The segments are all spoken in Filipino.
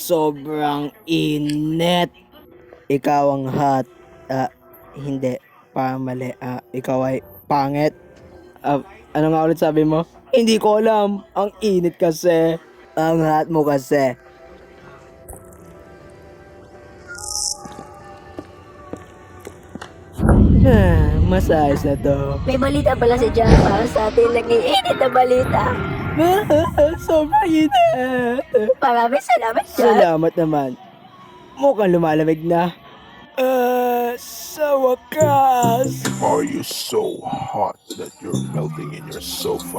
Sobrang init. Ikaw ang hot. Hindi. Mali. Ikaw ay pangit. Ano nga ulit sabi mo? Hindi ko alam. Ang init kasi. Ang hot mo kasi. Masayos na to. May balita pala si John para sa atin. Nag-iinit na balita. Sobrang init. Maraming salamat, John. Salamat naman. Mukhang lumalamig na. Sa wakas. Are you so hot that you're melting in your sofa?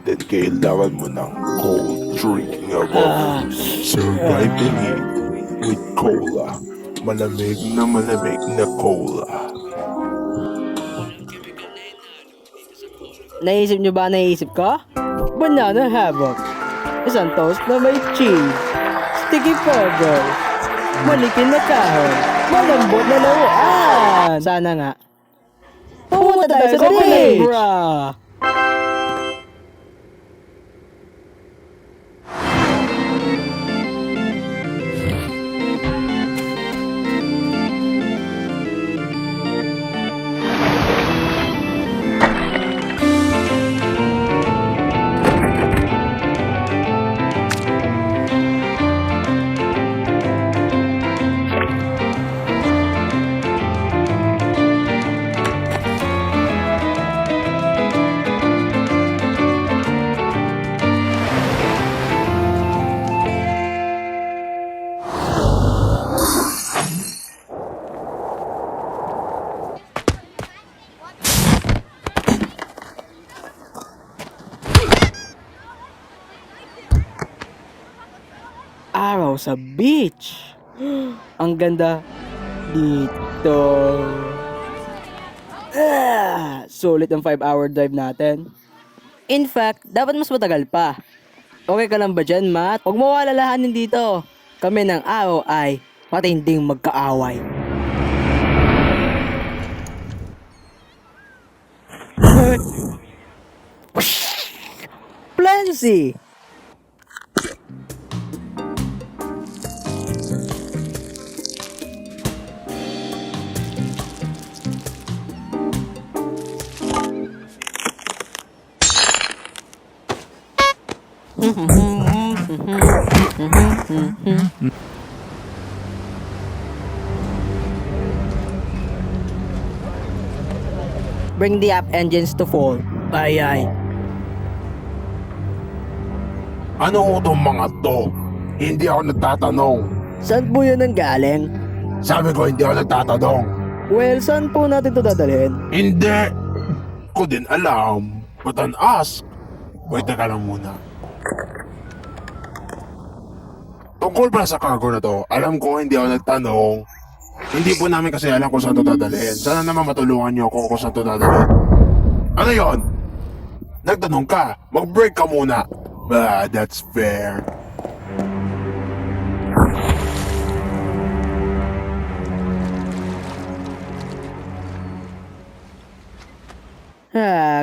Then kailangan mo ng cold drinking alcohol. Surviving it with cola. Malamig na cola. Naisip nyo ba naisip ko? Banana havoc. Isang toast na may cheese. Sticky burger. Malikin na kahon. Malambot na laruan. Sana nga. Pumunta tayo sa beach! Araw sa beach. Ang ganda dito. Sulit ang 5-hour drive natin. In fact, dapat mas matagal pa. Okay ka lang ba dyan, Matt? Huwag mo alalahanin dito. Kami ng araw ay matinding magkaaway. Plancy! Bring the app engines to fall. Ay. Ano itong mga to? Hindi ako nagtatanong. Saan po yun ang galing? Sabi ko hindi ako nagtatanong. Well, saan po natin ito dadalhin? Hindi ko din alam. But an ask. Wait, teka lang muna. Tungkol ba sa cargo na to, alam ko hindi ako nagtanong. Hindi po namin kasi alam kung saan to dadalhin. Sana naman matulungan niyo ako kung saan to dadalhin. Ano yon? Nagtanong ka, mag-break ka muna. That's fair.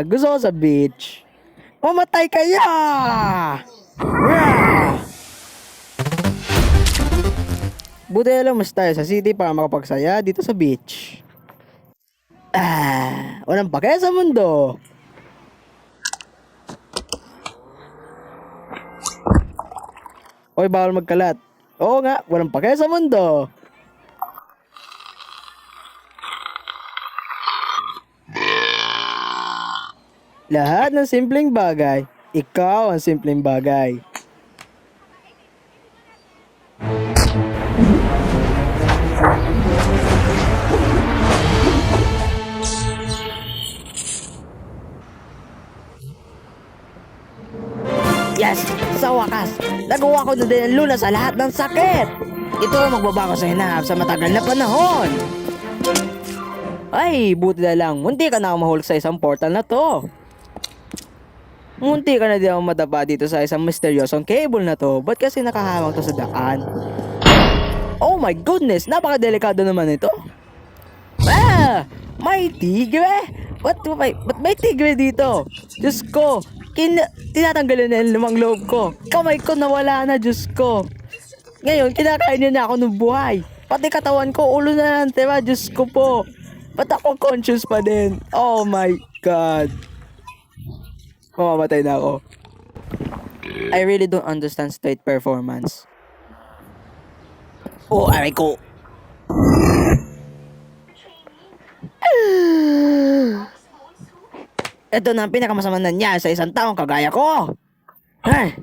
Gusto ko sa beach. Mamatay kaya! Buti na lang mas tayo sa city para makapagsaya dito sa beach. Walang pake sa mundo. Oy, bawal magkalat. Oo nga, walang pake sa mundo. Lahat ng simpleng bagay, ikaw ang simpleng bagay. Yes! Sa wakas, nagawa ko na din ang lunas sa lahat ng sakit! Ito ang magbabago sa hinahap sa matagal na panahon! Ay, buti na lang, munti ka na ako mahulog sa isang portal na to. Munti ka na din ako madapa dito sa isang misteryosong cable na to. Ba't kasi nakahawang to sa daan? Oh my goodness! Napakadelikado naman ito. Ah! May tigre! Ba't may tigre dito? Diyos ko! Tinatanggalin na yung limang loob ko. Kamay ko nawala na, Diyos ko. Ngayon, kinakain niya na ako ng buhay. Pati katawan ko, ulo na lang, diba? Diyos ko po. Ba't ako conscious pa din? Oh my God. Mamamatay na ako. I really don't understand stage performance. Oh, aray ko. Ito na ang pinakamasama na niya sa isang taong kagaya ko. Ay.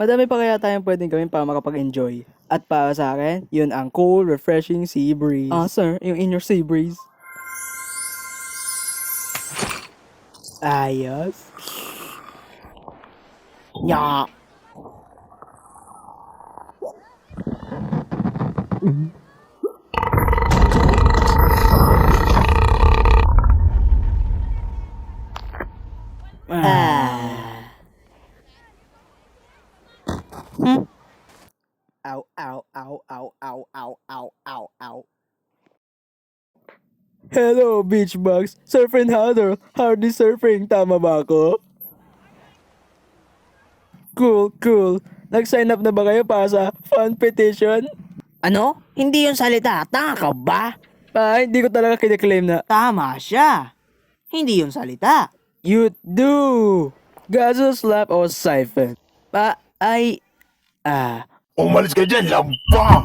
Madami pa kaya tayong pwedeng gawin para makapag-enjoy. At para sa akin, yun ang cool, refreshing sea breeze. Ah, sir, yung inner sea breeze. Ayos. Nya. Ow, ow, ow, ow, ow, ow, ow, ow, ow. Hello, beach bugs. Surf and huddle. Hardy surfing. Tama ba ako? Cool, cool. Nag-sign up na ba kayo para sa fan petition? Ano? Hindi yun salita. Tanga ka ba? Hindi ko talaga kiniklaim na. Tama siya. Hindi yun salita. You do. Gaso, slap, o siphon. Umalis ka dyan, lampa!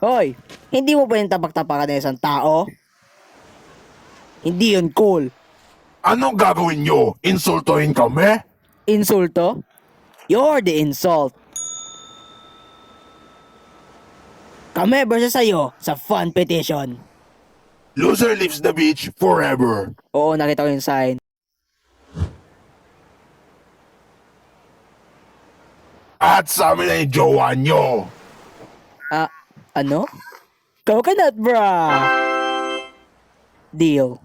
Hoy, hindi mo ba yung tapak-tapakan ng isang tao? Hindi yun cool. Anong gagawin nyo? Insultuhin kami? Insulto? You're the insult. Kami versus sa'yo sa fan petition. Loser leaves the beach forever. Oo, nakita ko yung sign. At sa amin ay jowa nyo. Ano? Coconut bra! Deal.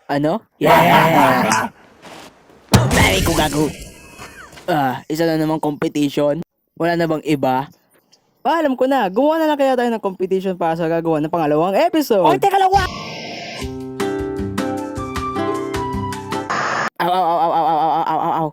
Ano? Yeah! Mary ko gago. Isa na namang competition. Wala na bang iba? Alam ko na. Gumawa na lang kaya tayo ng competition para sa gagawa ng pangalawang episode. Oy, teka lang, Aw, aw, aw, aw, aw, aw, aw, aw, aw, aw.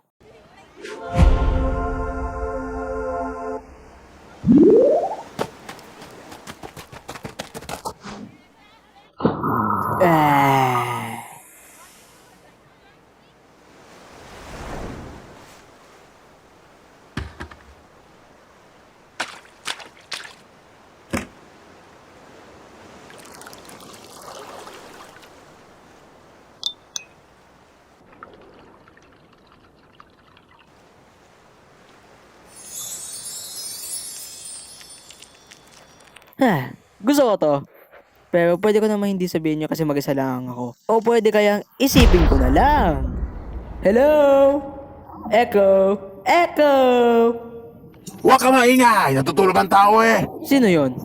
Gusto ko to. Pero pwede ko naman hindi sabihin nyo kasi mag-isa lang ako. O pwede kayang isipin ko na lang. Hello? Echo? Echo? Huwag ka maingay! Natutulog ang tao eh! Sino yon?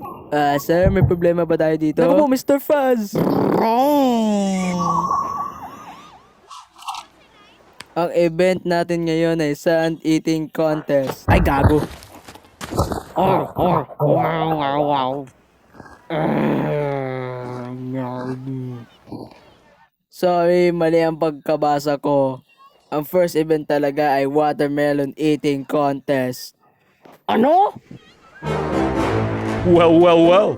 Sir, may problema ba tayo dito? Naku po, Mr. Fuzz! Ang event natin ngayon ay sand eating contest. Ay, gago. Sorry, mali ang pagkabasa ko. Ang first event talaga ay watermelon eating contest. Ano? Well, well, well.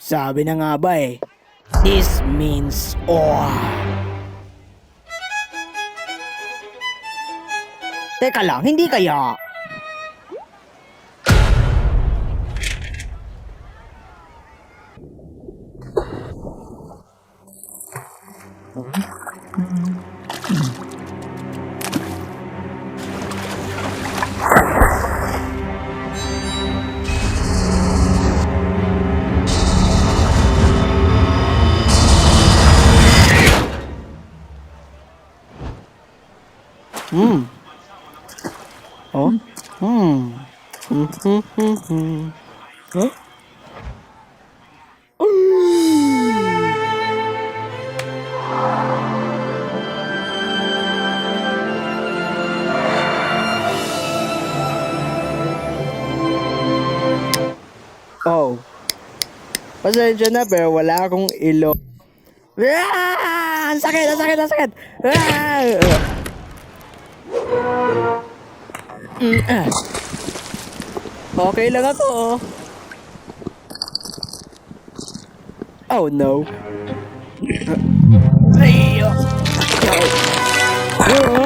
Sabi na nga ba eh, this means all. Teka lang, hindi kaya? Hmm. Oh? Hmm. Huh? Oh. Pasensya na pero wala akong ilo. Ah! Ang sakit, ang sakit, ang sakit! Ah! Ah. Okay lang ako. Oh no. Ay! Oh.